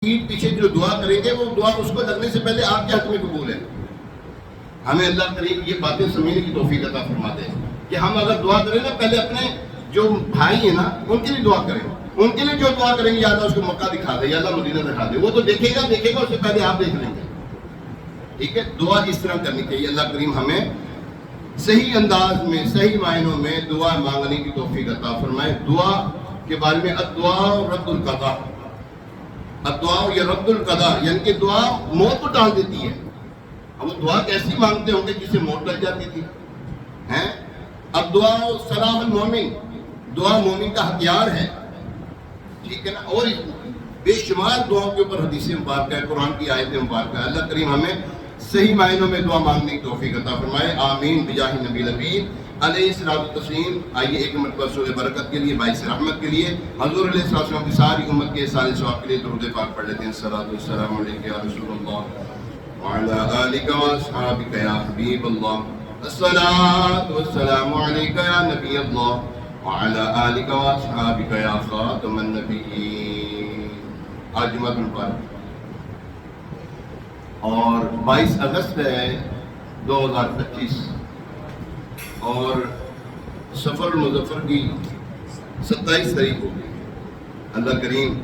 پیٹھ پیچھے جو دعا کریں گے وہ دعا اس کو لگنے سے پہلے آپ کے حق میں قبول ہے. ہمیں اللہ کریم یہ باتیں سمجھنے کی توفیق عطا فرما دے کہ ہم اگر دعا کریں نا پہلے اپنے جو بھائی ہیں نا ان کے لیے دعا کریں, ان کے لیے جو دعا کریں گے یا اللہ اس کو مکہ دکھا دے یا اللہ مدینہ دکھا دے, وہ تو دیکھے گا اس سے پہلے آپ دیکھ لیں گے. ٹھیک ہے, دعا اس طرح کرنی چاہیے. اللہ کریم ہمیں صحیح انداز میں صحیح معنوں میں دعا مانگنے کی توفیق عطا فرمائے. دعا کے بارے میں الدعاء رد القضاء, الدعاء یہ رد القضاء یعنی کہ دعا موت کو ٹال دیتی ہے. اب وہ دعا کیسی مانگتے ہوں گے جسے موت ٹل جاتی تھی ہیں. الدعاء سلاح المومن, دعا مومن کا ہتھیار ہے. ٹھیک ہے نا, اور بے شمار دعاؤں کے اوپر حدیث مبارکہ ہے, قرآن کی آیت مبارکہ ہے. اللہ کریم ہمیں صحیح معنوں میں دعا مانگنے کی توفیق عطا فرمائے. آمین بجاہ نبی الامین علیہ الصلوۃ والتسلیم. آئیے ایک مرتبہ سورہ برکت کے لیے, باعث رحمت کے لیے, حضور علیہ الصلوۃ والسلام کی ساری امت کے سارے ثواب کے لیے درود پاک پڑھ لیتے ہیں. الصلاۃ والسلام علیک یا رسول اللہ وعلی آلک واصحابک یا حبیب اللہ. الصلاۃ والسلام علیک یا نبی اللہ وعلی آلک واصحابک یا خاتم النبیین. آج جمعہ مبارک اور 22 اگست ہے 2025 اور سفر المظفر کی 27 تاریخ ہوگی. اللہ کریم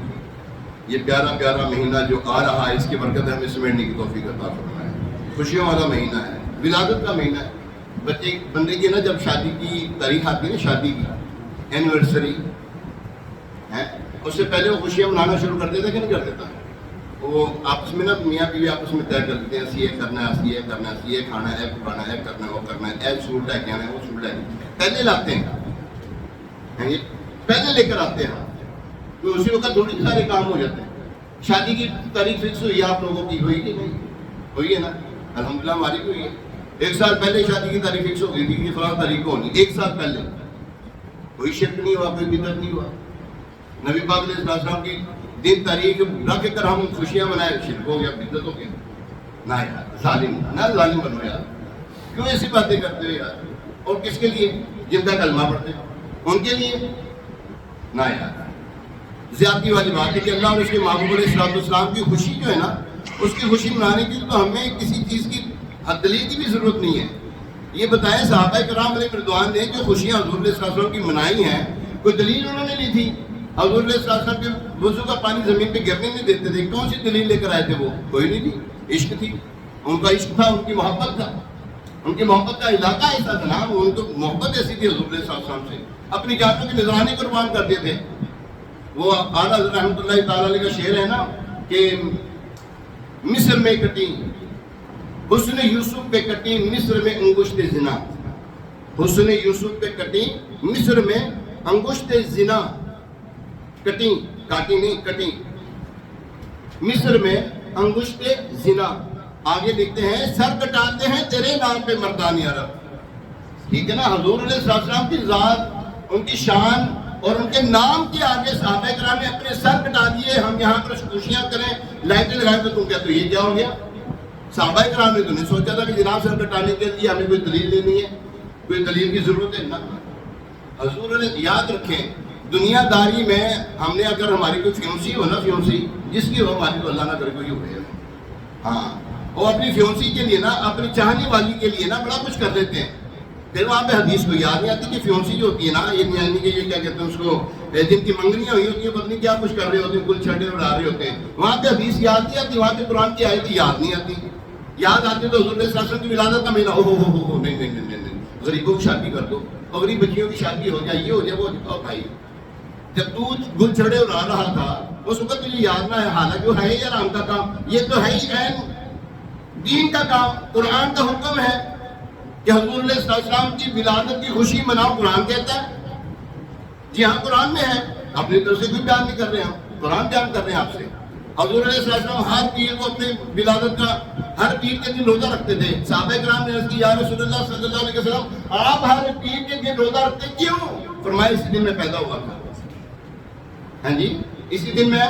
یہ پیارا پیارا مہینہ جو آ رہا ہے اس کی برکت ہمیں سمیٹنے کی توفیق عطا فرمائے. خوشیوں والا مہینہ ہے, ولادت کا مہینہ ہے. بچے بندے کی نا جب شادی کی تاریخ آتی ہے نا, شادی کی اینیورسری ہے, اس سے پہلے وہ خوشیاں منانا شروع کر دیتا کہ نہیں کر دیتا. وہ آپس میں نا میاں بیوی آپس میں طے کر دیتے ہیں ایسی یہ کرنا ہے, ایسی یہ کرنا ہے, ایسی یہ کھانا ہے, پکانا ہے, کرنا ہے, وہ کرنا ہے, ایل سوٹ ہے, کہنا ہے, وہ سوٹ ہے. پہلے لاتے ہیں, یہ پہلے لے کر آتے ہیں, تو اسی وقت تھوڑی سارے کام ہو جاتے ہیں. شادی کی تاریخ فکس ہوئی آپ لوگوں کی, ہوئی کہ نہیں ہوئی ہے نا؟ الحمدللہ ہماری بھی ہوئی ہے. 1 سال پہلے شادی کی تاریخ فکس ہو گئی تھی کہ فلاں تاریخ کو ہونی. 1 سال پہلے کوئی شرک نہیں ہوا, کوئی بدعت نہیں ہوا. نبی پاک علیہ السلام کی دن تاریخ رکھ کر ہم خوشیاں منائے, شرک ہو گیا, بدعت ہو گیا. نہ یار ظالم, نہ ظالم بنو یار, کیوں ایسی باتیں کرتے ہو یار؟ اور کس کے لیے؟ جن کا کلمہ پڑھتے ان کے لیے. نہ یار, زیادتی والی بات ہے کہ اللہ اور اس کے محبوب علیہ السلام کی خوشی جو ہے نا, اس کی خوشی منانے کے لیے تو ہمیں کسی چیز کی حد دلیل کی بھی ضرورت نہیں ہے. یہ بتائیں صحابہ کرام علیہ رضوان نے جو خوشیاں حضور علیہ السلام کی منائی ہیں, کوئی دلیل انہوں نے لی تھی؟ حضور علیہ السلام کے وضو کا پانی زمین پہ گرنے نہیں دیتے تھے, کون سی دلیل لے کر آئے تھے؟ وہ کوئی نہیں تھی. عشق تھی, ان کا عشق تھا, ان کی محبت تھا, ان کی محبت کا علاقہ ایسا تھا نا, ان کو محبت ایسی تھی حضور علیہ السلام سے, اپنی جانوں کی نذرانی قربان کرتے تھے. وہ اعلیٰ حضرت رحمۃ اللہ تعالیٰ علیہ کا شعر ہے نا کہ مصر میں کٹی حسن یوسف پہ کٹی مصر میں انگشت زنا. حسن یوسف پہ کٹی مصر میں انگشت زنا. کٹی, کاٹی نہیں, کٹی مصر میں انگشت زنا. آگے لکھتے ہیں سر کٹاتے ہیں تیرے نام پہ مردان عرب. ٹھیک ہے نا, حضور علیہ السلام کی ذات, ان کی شان اور ان کے نام کے آگے صحابہ کرام نے اپنے سر کٹا دیے. ہم یہاں پر خوشیاں کریں, لائٹیں لگائیں, تو تم کہتے ہو یہ کیا ہو گیا؟ صحابہ کرام نے تو نہیں سوچا تھا کہ جناب سر کٹانے کے لیے ہمیں کوئی دلیل لینی ہے, کوئی دلیل کی ضرورت ہے نہ. حضور نے یاد رکھیں, دنیا داری میں ہم نے اگر ہماری کوئی فیونسی ہو نا, فیونسی جس کی ہو ہماری, تو اللہ نہ کرے کوئی ہو گیا. ہاں, وہ اپنی فیونسی کے لیے نا, اپنی چاہنے والی کے لیے نا بڑا کچھ کر دیتے ہیں. پھر وہاں پہ حدیث کو یاد نہیں آتی کہ فیونسی جو ہوتی ہے نا, یہ یعنی کہ یہ کیا کہتے ہیں اس کو, جن کی منگنیاں ہوئی ہوتی ہیں, پتہ نہیں کیا کچھ کر رہے ہوتے ہیں, گل چھڑے اڑا رہے ہوتے ہیں. وہاں پہ حدیث یاد نہیں آتی, وہاں پہ قرآن کی آیت یاد نہیں آتی. یاد آتی تو حضور علیہ السلام کی ولادت کا مہینہ, ہو نہیں نہیں نہیں نہیں, غریبوں کی شادی کر دو, اور غریب بچیوں کی شادی ہو جائے, یہ ہو جائے, وہ ہو. بھائی جب تو گل چھڑے اڑا رہا تھا اس وقت تجھے یاد نہ ہے, حالانکہ وہ ہے ہی آرام کا کام, یہ تو ہے ہی عین دین کا کام. قرآن کا حکم ہے کہ حضور علیہ السلام کی ولادت کی خوشی مناؤ, قرآن کہتا ہے. جی ہاں, قرآن میں ہے, اپنی طرف سے کوئی بیان نہیں کر رہے ہیں, ہم قرآن بیان کر رہے ہیں آپ سے. حضور علیہ السلام ہر پیر کو اپنے ولادت کا, ہر پیر کے دن روزہ رکھتے تھے. صحابہ کرام نے عرض کی یا رسول اللہ صلی اللہ علیہ وسلم, آپ ہر پیر کے دن روزہ رکھتے کیوں؟ فرمایا اسی دن میں پیدا ہوا تھا. ہاں جی, اسی دن میں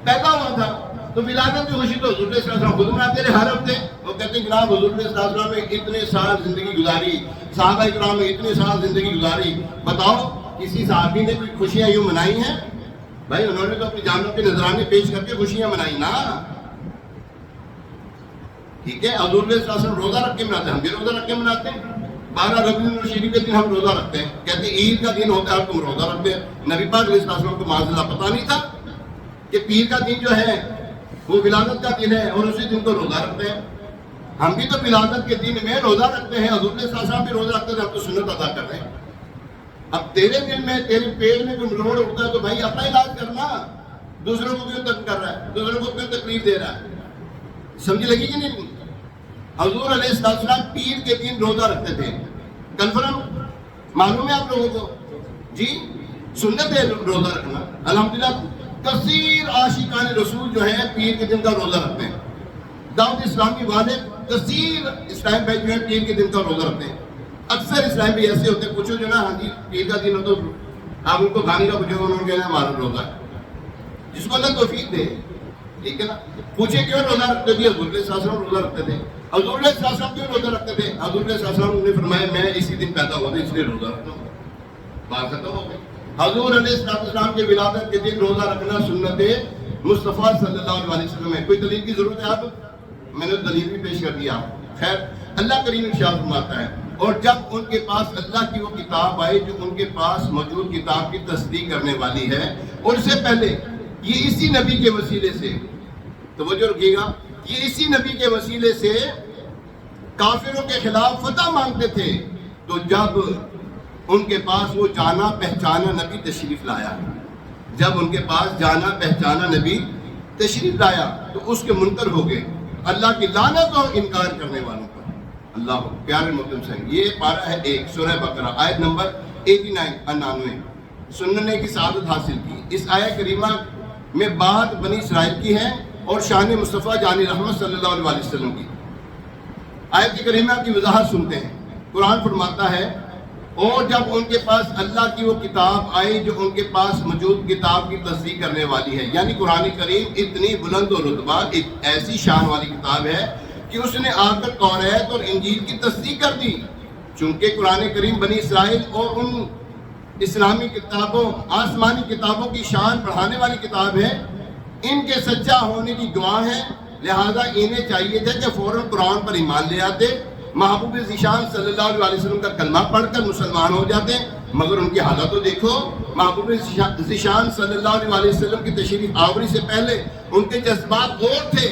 پیدا ہوا تھا. تو ولادت کی خوشی تو حضور علیہ السلام خود مناتے رہے ہر ہفتے. وہ کہتے ہیں جناب حضور علیہ السلام نے اتنے سال زندگی گزاری, صحابہ کرام نے اتنے سال زندگی گزاری, بتاؤ کسی صحابی نے کوئی خوشیاں یوں منائی ہیں؟ بھائی انہوں نے تو اپنی جانوں کے نذرانے پیش کر کے خوشیاں منائی نا. ٹھیک ہے, حضور علیہ السلام روزہ رکھ کے مناتے ہیں, ہم بھی روزہ رکھ کے مناتے ہیں. 12 ربیع الشریف کے دن ہم روزہ رکھتے ہیں, کہتے ہیں عید کا دن ہوتا ہے تم روزہ رکھتے ہیں. نبی پاک علیہ السلام کو معاذ اللہ پتہ نہیں تھا کہ پیر کا دن جو ہے وہ ولادت کا دن ہے اور اسی دن کو روزہ رکھتے ہیں. ہم بھی تو ولادت کے دن میں روزہ رکھتے ہیں, حضور علیہ السلام بھی روزہ رکھتے ہیں, ہم تو سنت ادا کر رہے ہیں. اب تیرے دل میں تیرے پیٹ میں کوئی مروڑ اٹھتا ہے تو بھائی اپنا علاج کرنا, دوسروں کو کیوں تنگ کر رہا ہے, دوسروں کو کیوں تکلیف دے رہا ہے. سمجھ لگی کہ نہیں؟ حضور علیہ السلام پیر کے دن روزہ رکھتے تھے. کنفرم معلوم ہے آپ لوگوں کو؟ جی سنت ہے روزہ رکھنا. الحمدللہ کثیر عاشقان رسول جو ہیں پیر کے دن کا روزہ رکھتے ہیں. دعوت اسلامی والے کثیر اسلام بھائی جو ہیں پیر کے دن کا روزہ رکھتے ہیں. اکثر اسلام بھی ایسے ہوتے ہیں, پوچھو جو نا ہاں جی پیر کا دن ہو تو آپ ان کو کھانے کا پوچھو, انہوں نے کہنا ہمارا روزہ ہے, جس کو اللہ توفیق دے. ٹھیک ہے نا, پوچھے کیوں روزہ رکھتے تھے؟ حضور علیہ السلام روزہ رکھتے تھے. حضور علیہ السلام کیوں روزہ رکھتے تھے؟ حضور علیہ السلام نے فرمایا میں اسی دن پیدا ہوا تھا اس لیے روزہ رکھتا ہوں. بات ختم ہو گئی. حضور علیہ السلام کے ولادت کے دن روزہ رکھنا سنت مصطفیٰ صلی اللہ علیہ وسلم ہے. کوئی دلیل کی ضرورت ہے؟ آپ میں نے دلیل بھی پیش کر دیا. خیر, اللہ کریم ارشاد فرماتا ہے اور جب ان کے پاس اللہ کی وہ کتاب آئی جو ان کے پاس موجود کتاب کی تصدیق کرنے والی ہے, اور اس سے پہلے یہ اسی نبی کے وسیلے سے, توجہ رکھیے گا, یہ اسی نبی کے وسیلے سے کافروں کے خلاف فتح مانگتے تھے. تو جب ان کے پاس وہ جانا پہچانا نبی تشریف لایا, جب ان کے پاس جانا پہچانا نبی تشریف لایا تو اس کے منکر ہو گئے اللہ کی لعنت اور انکار کرنے والوں پر. اللہ پیارے محترم سے یہ پارہ ہے 1 سورہ بقرہ آیت نمبر 99 سننے کی سعادت حاصل کی. اس آیت کریمہ میں بات بنی اسرائیل کی ہے اور شان مصطفیٰ جان رحمت صلی اللہ علیہ وسلم کی. آیت کریمہ کی وضاحت سنتے ہیں. قرآن فرماتا ہے اور جب ان کے پاس اللہ کی وہ کتاب آئی جو ان کے پاس موجود کتاب کی تصدیق کرنے والی ہے, یعنی قرآن کریم اتنی بلند و رتبہ ایک ایسی شان والی کتاب ہے کہ اس نے آ کر توریت اور انجیل کی تصدیق کر دی. چونکہ قرآن کریم بنی اسرائیل اور ان اسلامی کتابوں آسمانی کتابوں کی شان بڑھانے والی کتاب ہے, ان کے سچا ہونے کی گواہ ہے, لہذا انہیں چاہیے تھا کہ فوراً قرآن پر ایمان لے آتے, محبوب ذیشان صلی اللہ علیہ وسلم کا کلمہ پڑھ کر مسلمان ہو جاتے. مگر ان کی حالت تو دیکھو, محبوب ذیشان صلی اللہ علیہ وسلم کی تشریف آوری سے پہلے ان کے جذبات اور تھے,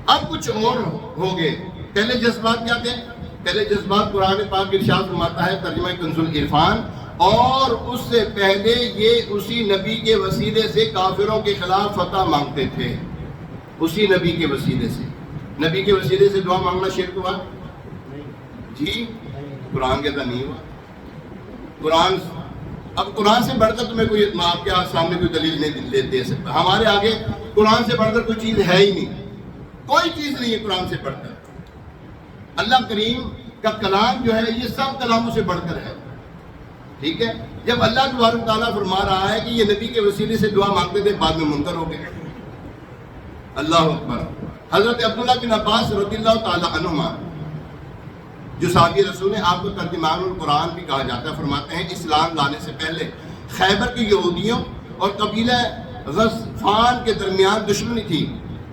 اب کچھ اور ہو گئے. پہلے جذبات کیا تھے؟ پہلے جذبات قرآن پاک ارشاد فرماتا ہے ترجمہ کنز العرفان, اور اس سے پہلے یہ اسی نبی کے وسیلے سے کافروں کے خلاف فتح مانگتے تھے. اسی نبی کے وسیلے سے, نبی کے وسیلے سے دعا مانگنا شرک ہوا؟ جی قرآن کہتا نہیں ہوا. قرآن, اب قرآن سے بڑھ کر تمہیں کوئی آپ کے سامنے کوئی دلیل نہیں دے سکتا. ہمارے آگے قرآن سے بڑھ کر کوئی چیز ہے ہی نہیں, کوئی چیز نہیں ہے قرآن سے بڑھ کر. اللہ کریم کا کلام جو ہے یہ سب کلاموں سے بڑھ کر ہے. ٹھیک ہے, جب اللہ تبارک تعالیٰ فرما رہا ہے کہ یہ نبی کے وسیلے سے دعا مانگتے تھے, بعد میں منکر ہو گئے. اللہ اکبر. حضرت عبداللہ بن عباس رضی اللہ تعالیٰ عنہما جو صحابی رسول ہیں, آپ کو ترجمان القرآن بھی کہا جاتا ہے, فرماتے ہیں اسلام لانے سے پہلے خیبر کے یہودیوں اور قبیلہ غطفان کے درمیان دشمنی تھی.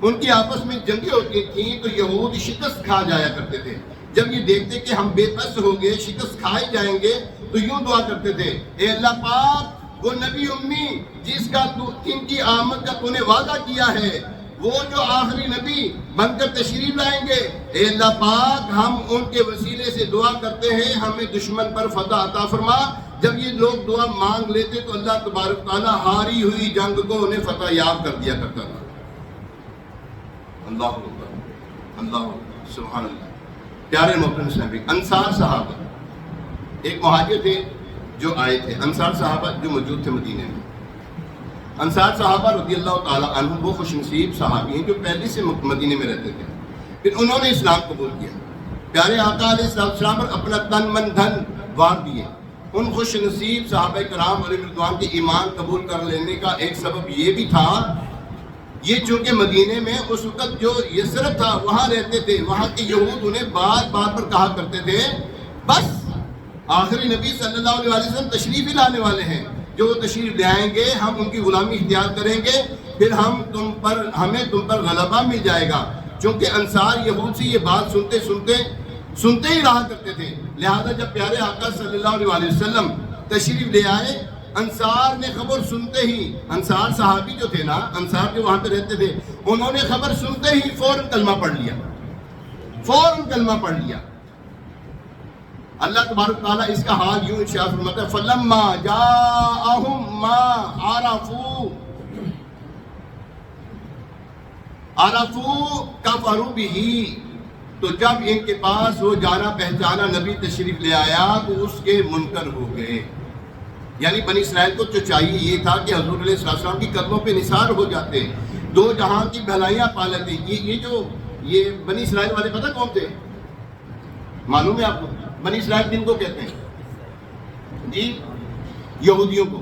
ان کی آپس میں جنگیں ہوتی تھیں تو یہود شکست کھا جایا کرتے تھے. جب یہ دیکھتے کہ ہم بے بس ہو گئے, شکست کھائے جائیں گے, تو یوں دعا کرتے تھے, اے اللہ پاک وہ نبی امی جس کا جن کی آمد کا تو نے وعدہ کیا ہے, وہ جو آخری نبی بن کر تشریف لائیں گے, اے اللہ پاک ہم ان کے وسیلے سے دعا کرتے ہیں ہمیں دشمن پر فتح عطا فرما. جب یہ لوگ دعا مانگ لیتے تو اللہ تبارک تعالیٰ ہاری ہوئی جنگ کو انہیں فتح یاب کر دیا کرتا تھا. اللہ اکبر, اللہ اکبر, سبحان اللہ. پیارے محترم صاحب, انصار صحابہ ایک مہاجر تھے جو آئے تھے, انصار صحابہ جو موجود تھے مدینے میں. انصار صحابہ رضی اللہ تعالیٰ عنہ وہ خوش نصیب صحابی ہیں جو پہلے سے مدینے میں رہتے تھے. پھر انہوں نے اسلام قبول کیا, پیارے آقا علیہ السلام پر اپنا تن من دھن وار دیے. ان خوش نصیب صحابہ کرام علیہ رضوان کے ایمان قبول کر لینے کا ایک سبب یہ بھی تھا, یہ چونکہ مدینے میں اس وقت جو یثرب تھا وہاں رہتے تھے, وہاں کے یہود انہیں بات بات پر کہا کرتے تھے بس آخری نبی صلی اللہ علیہ وسلم تشریف ہی لانے والے ہیں, جو تشریف لے آئیں گے ہم ان کی غلامی اختیار کریں گے، پھر ہمیں تم پر غلبہ مل جائے گا. چونکہ انصار یہود سے یہ بات سنتے ہی رہا کرتے تھے. لہذا جب پیارے آقا صلی اللہ علیہ وسلم تشریف لے آئے، انصار نے خبر سنتے ہی، انصار صحابی جو تھے نا، انصار جو وہاں پہ رہتے تھے، انہوں نے خبر سنتے ہی فوراً کلمہ پڑھ لیا. اللہ تبارک تعالیٰ اس کا حال یوں ارشاد فرماتا ہے فَلَمَّا جَاءَهُم مَّا عَرَفُوا كَفَرُوا بِهِ. تو جب ان کے پاس وہ جانا پہچانا نبی تشریف لے آیا تو اس کے منکر ہو گئے. یعنی بنی اسرائیل کو جو چاہیے یہ تھا کہ حضور علیہ السلام کی قدموں پہ نثار ہو جاتے، دو جہاں کی بھلائیاں پا لیتے. یہ بنی اسرائیل والے پتہ کون تھے؟ معلوم ہے آپ کو؟ بنی اسرائیل کن کو کہتے ہیں جی؟ یہودیوں کو.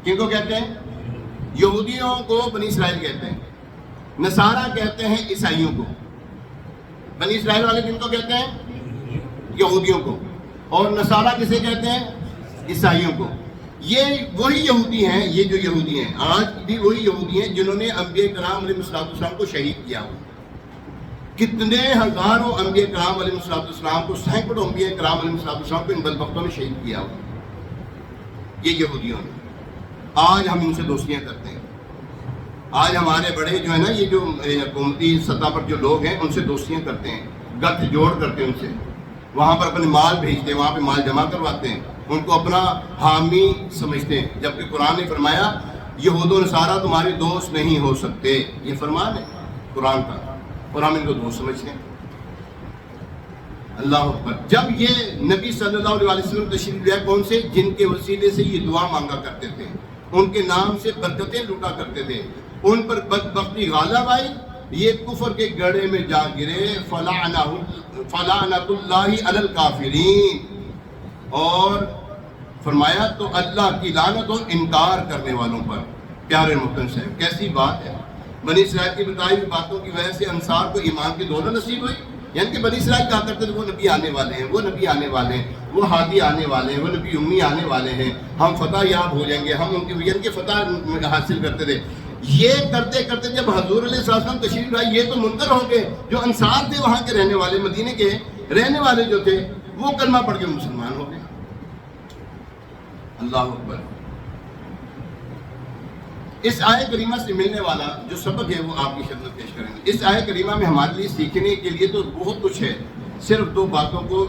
کن کو کہتے ہیں؟ یہودیوں کو بنی اسرائیل کہتے ہیں. نصارہ کہتے ہیں عیسائیوں کو. بنی اسرائیل والے کن کو کہتے ہیں؟ یہودیوں کو. اور نصارہ کسے کہتے ہیں؟ عیسائیوں کو. یہ وہی یہودی ہیں، یہ جو یہودی ہیں آج بھی وہی یہودی ہیں جنہوں نے انبیاء کرام علیہ السلام کو شہید کیا ہو. کتنے ہزاروں انبیاء کرام علیہ السلام کو، سینکڑوں انبیاء کرام علیہ السلام کو ان بدبختوں نے شہید کیا ہو. یہ یہودیوں نے. آج ہم ان سے دوستیاں کرتے ہیں. آج ہمارے بڑے جو ہے نا، یہ جو حکومتی سطح پر جو لوگ ہیں ان سے دوستیاں کرتے ہیں، گٹھ جوڑ کرتے ہیں ان سے، وہاں پر اپنے مال بھیجتے ہیں، وہاں پہ مال جمع کرواتے ہیں، ان کو اپنا حامی سمجھتے ہیں. جبکہ قرآن نے فرمایا یہود و نصارہ تمہارے دوست نہیں ہو سکتے. یہ فرمان ہے قرآن کا، اور ہم ان کو دوست سمجھتے ہیں. اللہ اکبر. جب یہ نبی صلی اللہ علیہ وسلم تشریف لے آئے، کون سے؟ جن کے وسیلے سے یہ دعا مانگا کرتے تھے، ان کے نام سے برکتیں لوٹا کرتے تھے، ان پر بدبختی غالب آئی، یہ کفر کے گڑھے میں جا گرے. فلعنۃ اللہ علی الکافرین. اور فرمایا تو اللہ کی لعنت اور انکار کرنے والوں پر. پیارے محترم صاحب، کیسی بات ہے. بنی اسرائیل کی بتائی ہوئی باتوں کی وجہ سے انصار کو ایمان کی دولت نصیب ہوئی. یعنی کہ بنی اسرائیل کہا کرتے تھے وہ نبی آنے والے ہیں، وہ نبی آنے والے ہیں، وہ ہادی آنے والے ہیں، وہ نبی امی آنے والے ہیں، ہم فتح یاب ہو جائیں گے، ہم ان کی یعنی کہ فتح حاصل کرتے تھے. یہ کرتے کرتے جب حضور علیہ السلام تشریف لائے، یہ تو منکر ہو گئے. جو انصار تھے وہاں کے رہنے والے، مدینے کے رہنے والے جو تھے، وہ کلمہ پڑھ کے مسلمان ہو گئے. اللہ اکبر. اس آیت کریمہ سے ملنے والا جو سبق ہے وہ آپ کی خدمت پیش کریں گے. اس آیت کریمہ میں ہمارے لیے سیکھنے کے لیے تو بہت کچھ ہے، صرف دو باتوں کو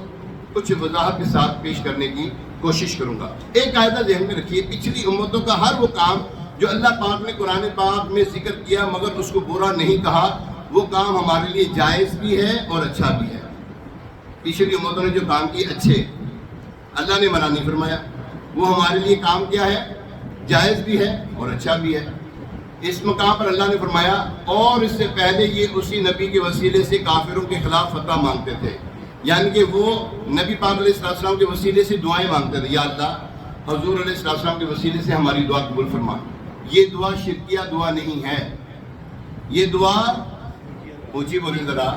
کچھ وضاحت کے ساتھ پیش کرنے کی کوشش کروں گا. ایک قاعدہ ذہن میں رکھیے، پچھلی امتوں کا ہر وہ کام جو اللہ پاک نے قرآن پاک میں ذکر کیا مگر اس کو برا نہیں کہا، وہ کام ہمارے لیے جائز بھی ہے اور اچھا بھی ہے. پچھلی امتوں نے جو کام کیے اچھے، اللہ نے منع نہیں فرمایا. وہ ہمارے لیے کام کیا ہے؟ جائز بھی ہے اور اچھا بھی ہے. اس مقام پر اللہ نے فرمایا اور اس سے پہلے یہ اسی نبی کے وسیلے سے کافروں کے خلاف فتح مانگتے تھے. یعنی کہ وہ نبی پاک علیہ السلام کے وسیلے سے دعائیں مانگتے تھے، یا اللہ حضور علیہ السلام کے وسیلے سے ہماری دعا قبول فرما. یہ دعا شرکیہ دعا نہیں ہے. یہ دعا اونچی بولی ذرا،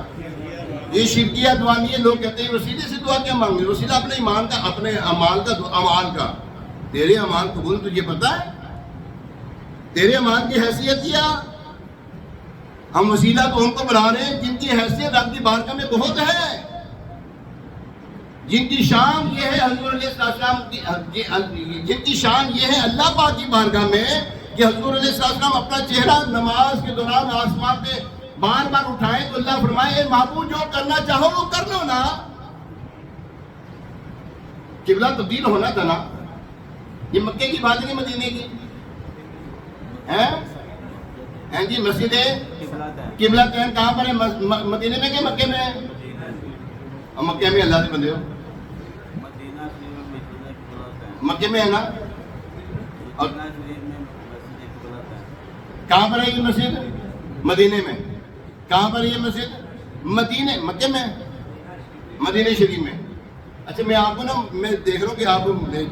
یہ شرکیہ دعا نہیں ہے. لوگ کہتے ہیں وسیلے سے دعا کیا مانگے؟ وسیلہ اپنے ایمان کا، اپنے اعمال کا. تیرے اعمال قبول تجھے پتہ ہے؟ تیرے اعمال کی حیثیت کیا؟ ہم وسیلہ تو ان کو بنا رہے ہیں جن کی حیثیت رب کی بارگاہ میں بہت ہے، جن کی شان یہ ہے حضور علیہ السلام کی، جن کی شان یہ ہے اللہ پاک کی بارگاہ میں کہ حضور علیہ السلام اپنا چہرہ نماز کے دوران آسمان پہ بار بار اٹھائیں تو اللہ فرمائے اے معبود جو کرنا چاہو وہ کر لو نا. قبلہ تبدیل ہونا تھا نا. یہ مکے کی بات نہیں مدینے کی ہیں جی. مسجد قبلہ تین کہاں پر ہے؟ مدینے میں کہ مکے میں ہے؟ مکے میں اللہ سے بندے ہو، مکے میں ہے نا. اور کہاں پر ہے یہ مسجد؟ مدینے میں. کہاں پر ہے یہ مسجد؟ مدینے، مکے میں، مدینے شریف میں. اچھا میں آپ کو نا، میں دیکھ رہا ہوں کہ آپ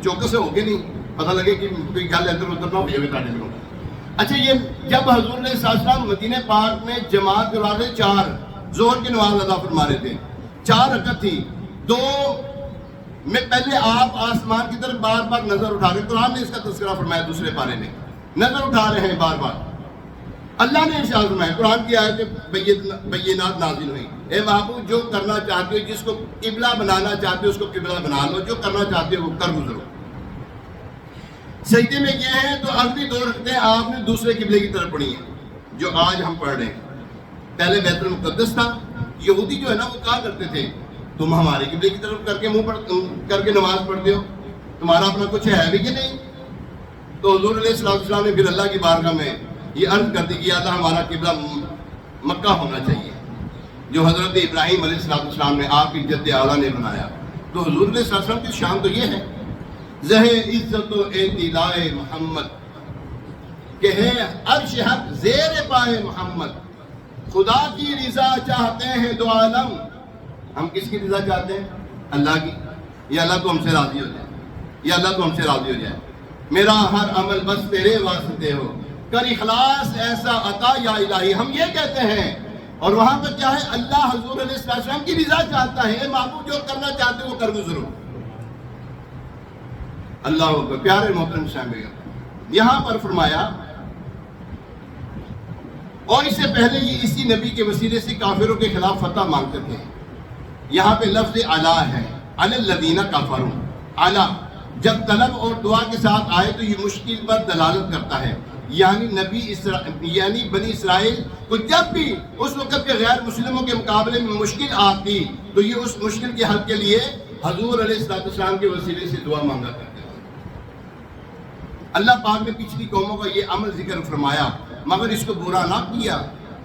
چوکس ہو گئے، نہیں پتہ لگے کہ کوئی گل ادھر ادھر نہ ہو جائے. اچھا یہ جب حضور علیہ السلام مدینہ پاک میں جماعت کروا رہے، 4 ظہر کی نماز ادا فرما رہے تھے، 4 رکعت تھی، 2 میں پہلے آپ آسمان کی طرف بار بار نظر اٹھا رہے ہیں، قرآن نے اس کا تذکرہ فرمایا دوسرے پارے میں، نظر اٹھا رہے ہیں بار بار. اللہ نے ارشاد فرمایا، قرآن کی آیتیں بینات نازل ہوئی، اے محبوب جو کرنا چاہتے ہو، جس کو قبلہ بنانا چاہتے ہو اس کو قبلہ بنا لو، جو کرنا چاہتے ہو وہ کر گزرو. سجدے میں یہ ہیں تو اگلی دو رکعتیں آپ نے دوسرے قبلے کی طرف پڑھی ہیں جو آج ہم پڑھ رہے ہیں. پہلے بیت المقدس تھا، یہودی جو ہے نا وہ کہا کرتے تھے تم ہمارے قبلے کی طرف کر کے نماز پڑھتے ہو، تمہارا اپنا کچھ ہے بھی کہ نہیں؟ تو حضور علیہ السلام نے پھر اللہ کی بارگاہ میں یہ عرض کر دی کہ اللہ ہمارا قبلہ مکہ ہونا چاہیے جو حضرت ابراہیم علیہ السلام نے آپ کی جد اعلیٰ نے بنایا. تو حضور علیہ السلام کی شان تو یہ ہے، زہ عزت و اعتلاء محمد کہ ہے عرش حق زیر پائے محمد. خدا کی رضا چاہتے ہیں دو عالم، ہم کس کی رضا چاہتے ہیں؟ اللہ کی. یا اللہ تو ہم سے راضی ہو جائے، یا اللہ تو ہم سے راضی ہو جائے. میرا ہر عمل بس تیرے واسطے ہو، کر اخلاص ایسا عطا یا الہی، ہم یہ کہتے ہیں. اور وہاں پر کیا ہے؟ اللہ حضور علیہ السلام کی رضا چاہتا ہے، اے محبوب جو کرنا چاہتے وہ کر گزرو. اللہ اکبر. پیارے محترم صاحب، یہاں پر فرمایا، اور اس سے پہلے یہ اسی نبی کے وسیلے سے کافروں کے خلاف فتح مانگتے تھے. یہاں پہ لفظ علا ہے، علی الذین کفروا. علا جب طلب اور دعا کے ساتھ آئے تو یہ مشکل پر دلالت کرتا ہے. یعنی بنی اسرائیل کو جب بھی اس وقت کے غیر مسلموں کے مقابلے میں مشکل آتی تو یہ اس مشکل کے حل کے لیے حضور علیہ السلام کے وسیلے سے دعا مانگا کرتے تھے. اللہ پاک نے پچھلی قوموں کا یہ عمل ذکر فرمایا، مگر اس کو برا نہ کیا،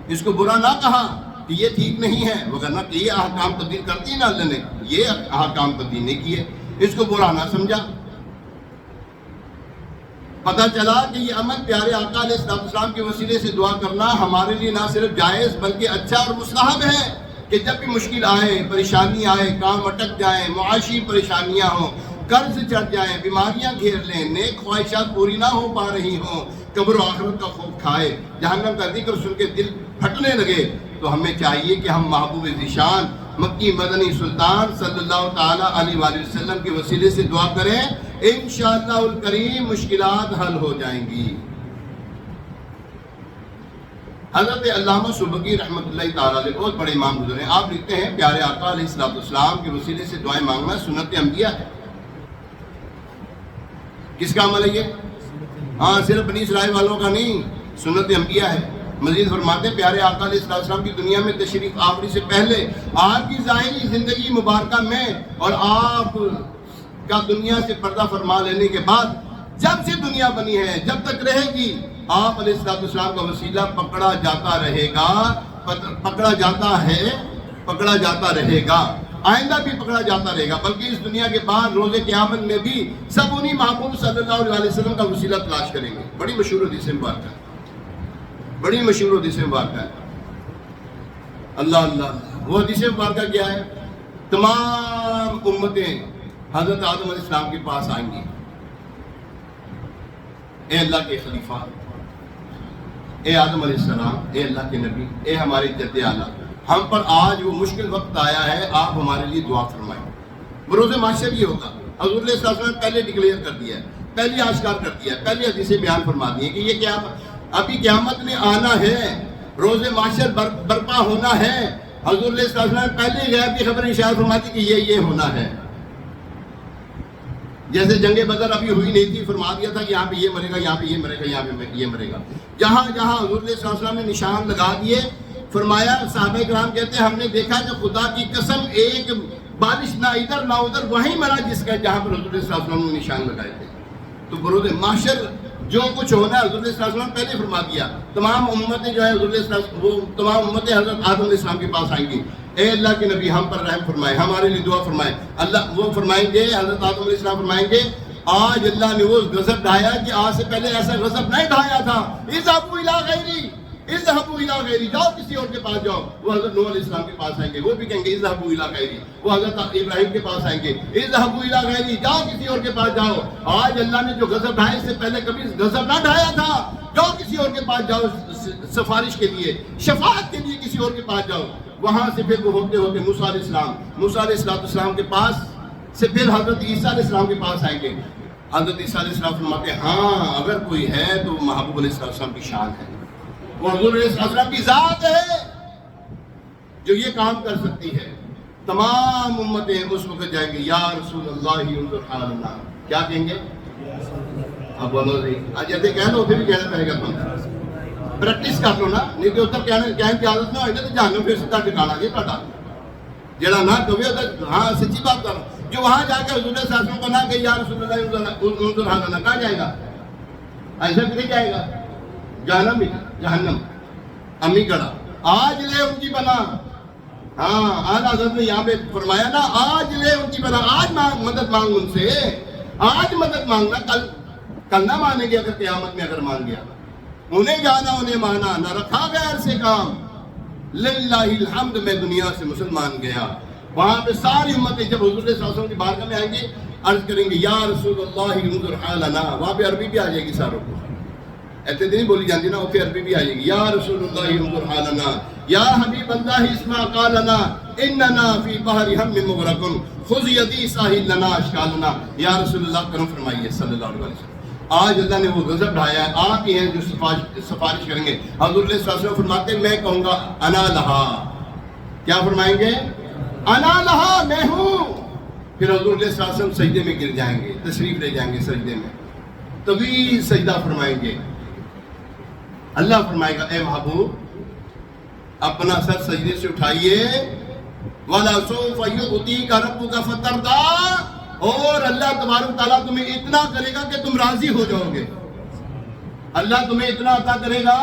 اس کو برا نہ کہا کہ یہ ٹھیک نہیں ہے، وگرنہ کہ یہ احکام تبدیل کرتی نا اللہ نے، یہ احکام تبدیل نہیں کیے. اس کو برا نہ سمجھا. پتہ چلا کہ یہ عمل پیارے آقا علیہ السلام کے وسیلے سے دعا کرنا ہمارے لیے نہ صرف جائز بلکہ اچھا اور مستحب ہے کہ جب بھی مشکل آئے، پریشانی آئے، کام اٹک جائیں، معاشی پریشانیاں ہوں، قرض چڑھ جائیں، بیماریاں گھیر لیں، نیک خواہشات پوری نہ ہو پا رہی ہوں، قبر و آخرت کا خوف کھائے، جہنم کا ذکر سن کے دل پھٹنے لگے، تو ہمیں چاہیے کہ ہم محبوب ذیشان مکی مدنی سلطان صلی اللہ تعالیٰ علیہ وآلہ وسلم کے وسیلے سے دعا کریں، انشاءاللہ الکریم مشکلات حل ہو جائیں گی. حضرت علامہ سبکی رحمۃ اللہ تعالیٰ علیہ بہت بڑے امام گزرے ہیں. آپ لکھتے ہیں پیارے آقا علیہ السلام کے وسیلے سے دعائیں مانگنا سنت انبیاء ہے. کس کا عمل ہے یہ؟ ہاں، صرف بنی اسرائیل والوں کا نہیں، سنت انبیاء ہے. مزید فرماتے ہیں پیارے آقا علیہ السلام کی دنیا میں تشریف آوری سے پہلے آپ کی ظاہری زندگی مبارکہ میں اور آپ کا دنیا سے پردہ فرما لینے کے بعد جب سے دنیا بنی ہے جب تک رہے گی آپ علیہ السلام کا وسیلہ پکڑا جاتا رہے گا، پکڑا جاتا رہے گا، آئندہ بھی پکڑا جاتا رہے گا، بلکہ اس دنیا کے بعد روز قیامت میں بھی سب انہی محبوب صلی اللہ علیہ وسلم کا وسیلہ تلاش کریں گے. بڑی مشہور حدیث مبارکہ ہے، بڑی مشہور حدیث مبارکہ ہے. اللہ اللہ. وہ حدیث مبارکہ کیا ہے؟ تمام امتیں حضرت آدم علیہ السلام کے پاس آئیں گی، اے اللہ کے خلیفہ، اے آدم علیہ السلام، اے اللہ کے نبی، اے ہمارے جد اعلیٰ، ہم پر آج وہ مشکل وقت آیا ہے، آپ ہمارے لیے دعا فرمائیں. بروز محشر یہ ہوگا. حضور علیہ السلام نے پہلے ڈکلیئر کر دیا ہے، پہلے آشکار کر دیا ہے، پہلے حدیثیں بیان فرما دی ہیں کہ یہ ابھی قیامت میں آنا ہے، روز محشر برپا ہونا ہے. حضور علیہ السلام نے پہلے غیب کی خبر اشارہ فرماتی کہ یہ ہونا ہے. جیسے جنگ بدر ابھی ہوئی نہیں تھی، فرما دیا تھا کہ یہاں پہ یہ مرے گا، یہاں پہ یہ مرے گا، یہاں پہ یہ مرے گا. جہاں جہاں حضور علیہ السلام نے نشان لگا دیے، فرمایا صحابہ کرام کہتے ہیں ہم نے دیکھا کہ خدا کی قسم ایک بارش نہ ادھر نہ ادھر وہیں مرا جس کا جہاں پر حضور علیہ السلام نے نشان لگائے تھے. تو بروز محشر جو کچھ ہونا ہے حضور علیہ السلام پہلے فرما دیا. تمام امتیں جو ہے حضور علیہ السلام، وہ تمام امتیں حضرت آدم علیہ السلام کے پاس آئیں گی. اے اللہ کے نبی ہم پر رحم فرمائے، ہمارے لیے دعا فرمائے. اللہ وہ فرمائیں گے، حضرت آدم علیہ السلام فرمائیں گے آج اللہ نے وہ غضب ڈھایا کہ آج سے پہلے ایسا غضب نہیں ڈھایا تھا. اذهبوا الى غیری، اذهبوا الى غیری، جاؤ کسی اور کے پاس جاؤ. وہ حضرت نوح علیہ السلام کے پاس آئیں گے، وہ بھی کہیں گے اذهبوا الى غیری. وہ حضرت ابراہیم کے پاس آئیں گے، اذهبوا الى غیری، جاؤ کسی اور کے پاس جاؤ. آج اللہ نے جو غضب ڈھایا اس سے پہلے کبھی غضب نہ ڈھایا تھا. جاؤ کسی اور کے پاس جاؤ سفارش کے لیے، شفاعت کے لیے کسی اور کے پاس جاؤ. وہاں سے پھر وہ ہوتے ہوتے موسیٰ علیہ السلام کے پاس سے پھر حضرت عیسیٰ علیہ السلام کے پاس آئیں گے. حضرت عیسیٰ علیہ السلام فرماتے ہیں ہاں اگر کوئی ہے تو محبوب علیہ السلام کی شان ہے, وہ حضور علیہ السلام کی ذات ہے جو یہ کام کر سکتی ہے. تمام امتیں اس وقت جائیں گے یا رسول اللہ انظر حالنا, کیا کہیں گے؟ اب بولو جیسے کہہ لو پھر بھی کہنا پڑے گا, تم پریکٹس کر لو نا, نہیں تو اتر کہنے کی عادت نہ ہوئی نا تو جہنم پھر سیدھا ٹھکانا جی تھوڑا جڑا نہ کہے ہاں سچی بات کرو. جو وہاں جا کے حضور صلی اللہ علیہ وسلم کو نہ کہ یا رسول اللہ انظر حالنا, کہاں جائے گا؟ ایسا بھی نہیں جائے گا, جہنم ہی, جہنم امی کڑا. آج لے ان کی بنا, ہاں آج حضرت نے یہاں پہ فرمایا نا آج لے ان کی بنا, آج مدد مانگ ان سے, آج مدد مانگنا, کل نہ مانیں گے اگر قیامت میں اگر مان گیا. انہیں جانا انہیں مانا, نہ رکھا غیر سے کام, للہ الحمد میں دنیا سے مسلمان گیا. وہاں پہ ساری امتیں جب حضور صلی اللہ علیہ وسلم کی بارگاہ میں آئیں گے عرض کریں گے یا رسول اللہ انظر حالنا. وہاں پہ عربی بھی آ جائے گی ساروں کو, ایسے نہیں بولی جاتی نا, وہ پھر عربی بھی آ جائے گی. یا رسول اللہ انظر حالنا, یا حبیب اللہ اسمع قالنا اننا فی بحر ہم مغرقون خذ یدی ساحل لنا اشکالنا. یا رسول اللہ کرم فرمائیے صلی اللہ علیہ وسلم. آج اللہ نے وہ غضب ڈھایا ہے, آپ ہی ہیں جو سفارش کریں گے. حضور علیہ السلام فرماتے ہیں میں کہوں گا انا لہا, کیا فرمائیں گے؟ انا لہا, میں ہوں. پھر حضور علیہ السلام سجدے میں گر جائیں گے, تشریف لے جائیں گے سجدے میں, طویل سجدہ فرمائیں گے. اللہ فرمائے گا اے محبوب اپنا سر سجدے سے اٹھائیے, وَلَسَوْفَ يُعْطِيكَ رَبُّكَ فَتَرْضَىٰ, اور اللہ تبارک تعالیٰ تمہیں اتنا کرے گا کہ تم راضی ہو جاؤ گے. اللہ تمہیں اتنا عطا کرے گا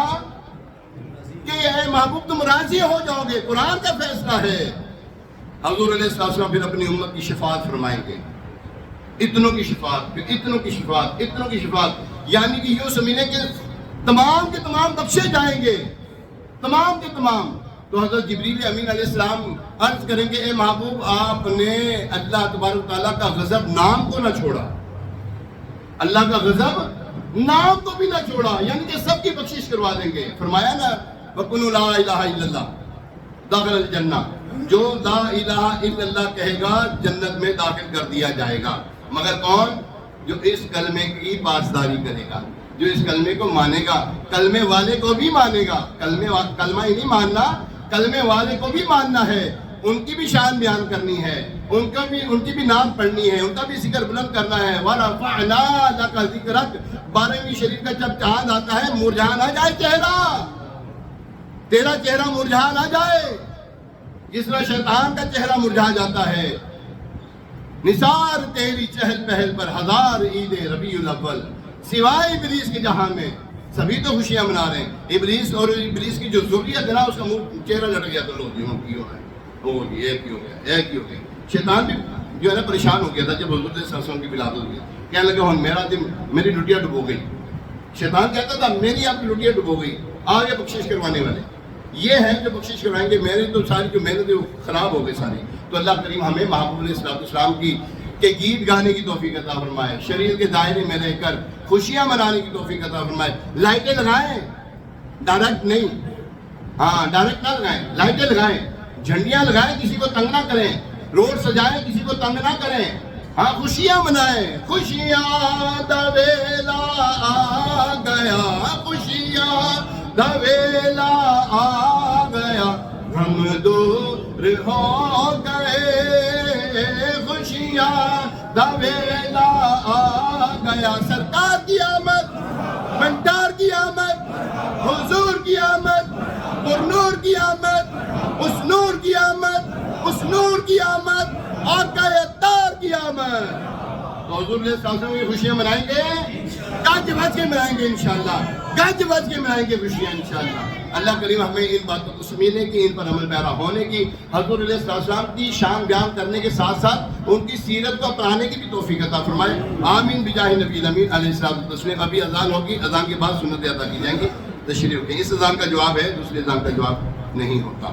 کہ اے محبوب تم راضی ہو جاؤ گے. قرآن کا فیصلہ ہے. حضور علیہ السلام پھر اپنی امت کی شفاعت فرمائیں گے, اتنوں کی شفاعت, پھر اتنوں کی شفاعت, اتنوں کی شفاعت, یعنی کہ یوں سمجھیں کہ تمام کے تمام بخشے جائیں گے, تمام کے تمام. تو حضرت جبریل امین علیہ السلام عرض کریں گے اے محبوب آپ نے اللہ تبارک تعالیٰ کا غضب نام کو نہ چھوڑا, اللہ کا غضب نام کو بھی نہ چھوڑا, یعنی کہ سب کی بخشش کروا دیں گے. فرمایا نا وَقُلُوا لَا إِلَٰهَ إِلَّا اللَّهُ دَخَلَ الْجَنَّةَ, جو لا الہ الا اللہ کہے گا جنت میں داخل کر دیا جائے گا. مگر کون؟ جو اس کلمے کی پاسداری کرے گا, جو اس کلمے کو مانے گا, کلمے والے کو بھی مانے گا. کلمہ ہی نہیں ماننا, کلمے والے کو بھی ماننا ہے, ان کی بھی شان بیان کرنی ہے, ان کی بھی نام پڑھنی ہے, ان کا بھی ذکر بلند کرنا ہے. وَرَفَعْنَا لَكَ ذِكْرَكَ, 12ویں شریف کا جب چاند آتا ہے مرجھا نہ جائے چہرہ, تیرا چہرہ مرجھا نہ جائے جس طرح شیطان کا چہرہ مرجھا جاتا ہے. نثار تیری چہل پہل پر ہزار عید ربیع الاول, سوائے ابلیس کے جہاں میں سبھی تو خوشیاں منا رہے ہیں. ابلیس اور ابلیس کی جو ذریت ہے نا اس کا منہ چہرہ لٹ گیا, تو لوگ کیوں ہے, وہ یہ کیوں گیا, یہ کیوں گیا. شیطان بھی جو ہے نا پریشان ہو گیا تھا جب حضور صلی اللہ علیہ وسلم کی ولادت ہوئی. کہنے لگا ہوں میرا دن, میری لٹیا ڈبو گئی. شیطان کہتا تھا میری آپ کی لٹیا ڈبو گئی, آگے بخشش کروانے والے یہ ہیں جو بخشش کروائیں گے. میری تو ساری جو محنت خراب ہو گئی ساری. تو اللہ کریم ہمیں محبوب علیہ السلام کی کہ گیت گانے کی توفیق عطا فرمائے, شریعت کے دائرے میں رہ کر خوشیاں منانے کی توفیق عطا فرمائے. لائٹیں لگائیں, ڈائریکٹ نہیں, ہاں ڈائریکٹ نہ لگائیں, لائٹیں لگائیں, جھنڈیاں لگائیں, کسی کو تنگ نہ کریں, روڈ سجائیں, کسی کو تنگ نہ کریں. ہاں خوشیاں منائیں, خوشیاں دا ویلا آ گیا, خوشیاں دا ویلا آ گیا, ہم دور ہو گئے, خوشیاں دا ویلا آ گیا. سرکار کی آمد, بنٹار کی آمد, حضور کی آمد, پرنور کی آمد, اس نور کی آمد, اس نور کی آمد, آقا اتار کی آمد. تو حضور علیہ السلام کی خوشیاں منائیں گے, گج بج کے منائیں گے انشاءاللہ, گج بج کے منائیں گے خوشیاں انشاءاللہ. اللہ کریم ہمیں ان باتوں کو سمجھنے کی, ان پر عمل پیرا ہونے کی, حضور علیہ السلام کی شان بیان کرنے کے ساتھ ساتھ ان کی سیرت کو اپنانے کی بھی توفیق عطا فرمائے. آمین بجاہ نبی الامین علیہ الصلوۃ والتسلیم. ابھی اذان ہوگی, اذان کے بعد سنتیں ادا کی جائیں گی. تشریف رکھیں. اس اذان کا جواب ہے, دوسرے اذان کا جواب نہیں ہوتا.